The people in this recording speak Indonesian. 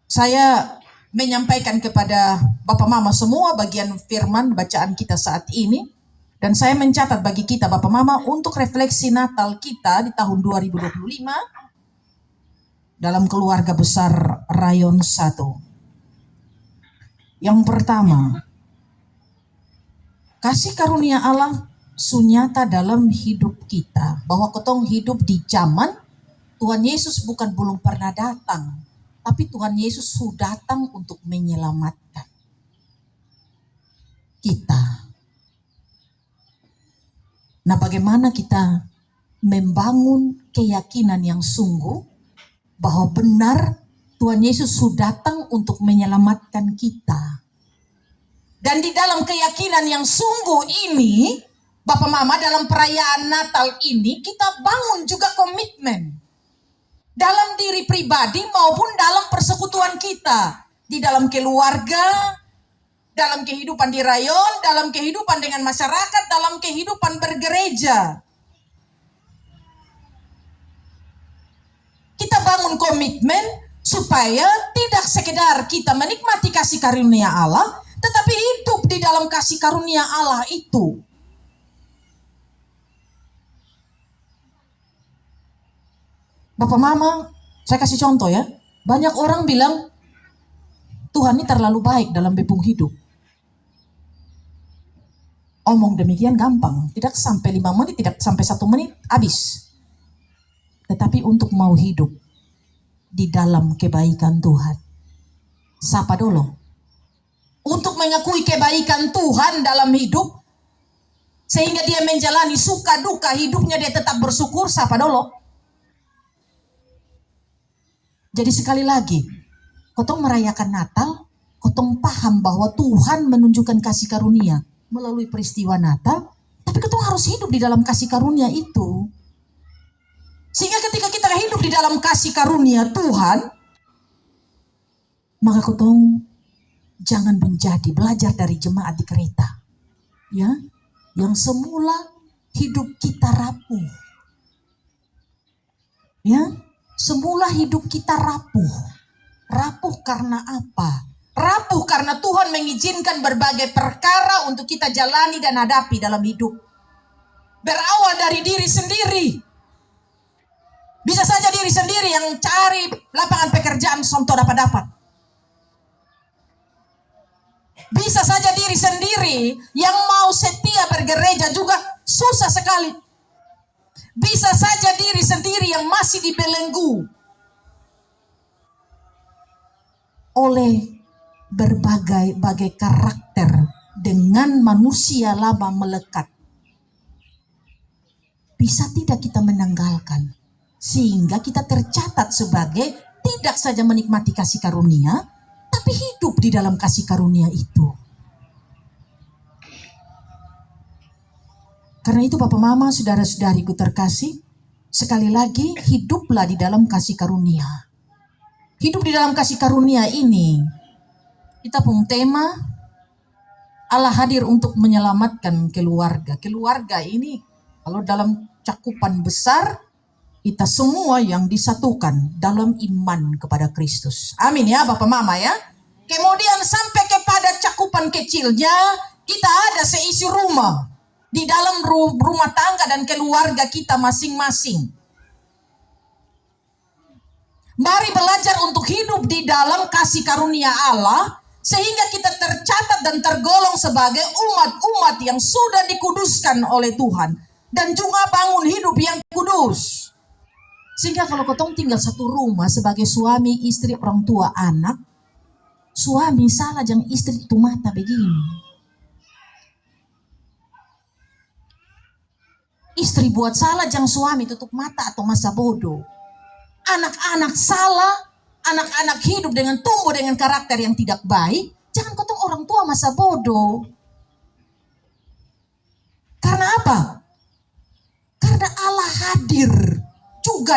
Saya menyampaikan kepada Bapak Mama semua bagian firman bacaan kita saat ini. Dan saya mencatat bagi kita Bapak Mama untuk refleksi Natal kita di tahun 2025 dalam keluarga besar Rayon 1. Yang pertama, kasih karunia Allah sunyata dalam hidup kita. Bahwa ketong hidup di zaman Tuhan Yesus bukan belum pernah datang, tapi Tuhan Yesus sudah datang untuk menyelamatkan kita. Nah, bagaimana kita membangun keyakinan yang sungguh bahwa benar Tuhan Yesus sudah datang untuk menyelamatkan kita. Dan di dalam keyakinan yang sungguh ini, Bapak Mama, dalam perayaan Natal ini kita bangun juga komitmen dalam diri pribadi maupun dalam persekutuan kita, di dalam keluarga, dalam kehidupan di rayon, dalam kehidupan dengan masyarakat, dalam kehidupan bergereja. Kita bangun komitmen supaya tidak sekedar kita menikmati kasih karunia Allah, tetapi hidup di dalam kasih karunia Allah itu. Bapak Mama, saya kasih contoh ya. Banyak orang bilang, Tuhan ini terlalu baik dalam bepung hidup. Omong demikian gampang, tidak sampai 5 menit, tidak sampai 1 menit, habis. Tetapi untuk mau hidup di dalam kebaikan Tuhan, sapa dulu. Untuk mengakui kebaikan Tuhan dalam hidup, sehingga dia menjalani suka duka hidupnya, dia tetap bersyukur, sapa dulu. Jadi sekali lagi, kotong merayakan Natal, kotong paham bahwa Tuhan menunjukkan kasih karunia melalui peristiwa Natal, tapi kotong harus hidup di dalam kasih karunia itu. Sehingga ketika kita hidup di dalam kasih karunia Tuhan, maka kotong jangan menjadi belajar dari jemaat di kereta, ya, yang semula hidup kita rapuh, ya, semula hidup kita rapuh. Rapuh karena apa? Rapuh karena Tuhan mengizinkan berbagai perkara untuk kita jalani dan hadapi dalam hidup. Berawal dari diri sendiri. Bisa saja diri sendiri yang cari lapangan pekerjaan sonto dapat. Bisa saja diri sendiri yang mau setia bergereja juga susah sekali. Bisa saja diri sendiri yang masih dibelenggu oleh berbagai karakter dengan manusia lama melekat. Bisa tidak kita menanggalkan, sehingga kita tercatat sebagai tidak saja menikmati kasih karunia, tapi hidup di dalam kasih karunia itu. Karena itu Bapak Mama, saudara-saudariku terkasih, sekali lagi hiduplah di dalam kasih karunia. Hidup di dalam kasih karunia ini, kita punya tema, Allah hadir untuk menyelamatkan keluarga. Keluarga ini, kalau dalam cakupan besar, kita semua yang disatukan dalam iman kepada Kristus. Amin ya Bapak Mama ya. Kemudian sampai kepada cakupan kecilnya, kita ada seisi rumah. Di dalam rumah tangga dan keluarga kita masing-masing. Mari belajar untuk hidup di dalam kasih karunia Allah, sehingga kita tercatat dan tergolong sebagai umat-umat yang sudah dikuduskan oleh Tuhan. Dan juga bangun hidup yang kudus. Sehingga kalau kotong tinggal satu rumah sebagai suami, istri, orang tua, anak, suami salah jangan istri itu mata begini. Istri buat salah jangan suami tutup mata atau masa bodoh. Anak-anak salah, anak-anak hidup dengan tumbuh dengan karakter yang tidak baik, jangan kotong orang tua masa bodoh. Karena apa? Karena Allah hadir juga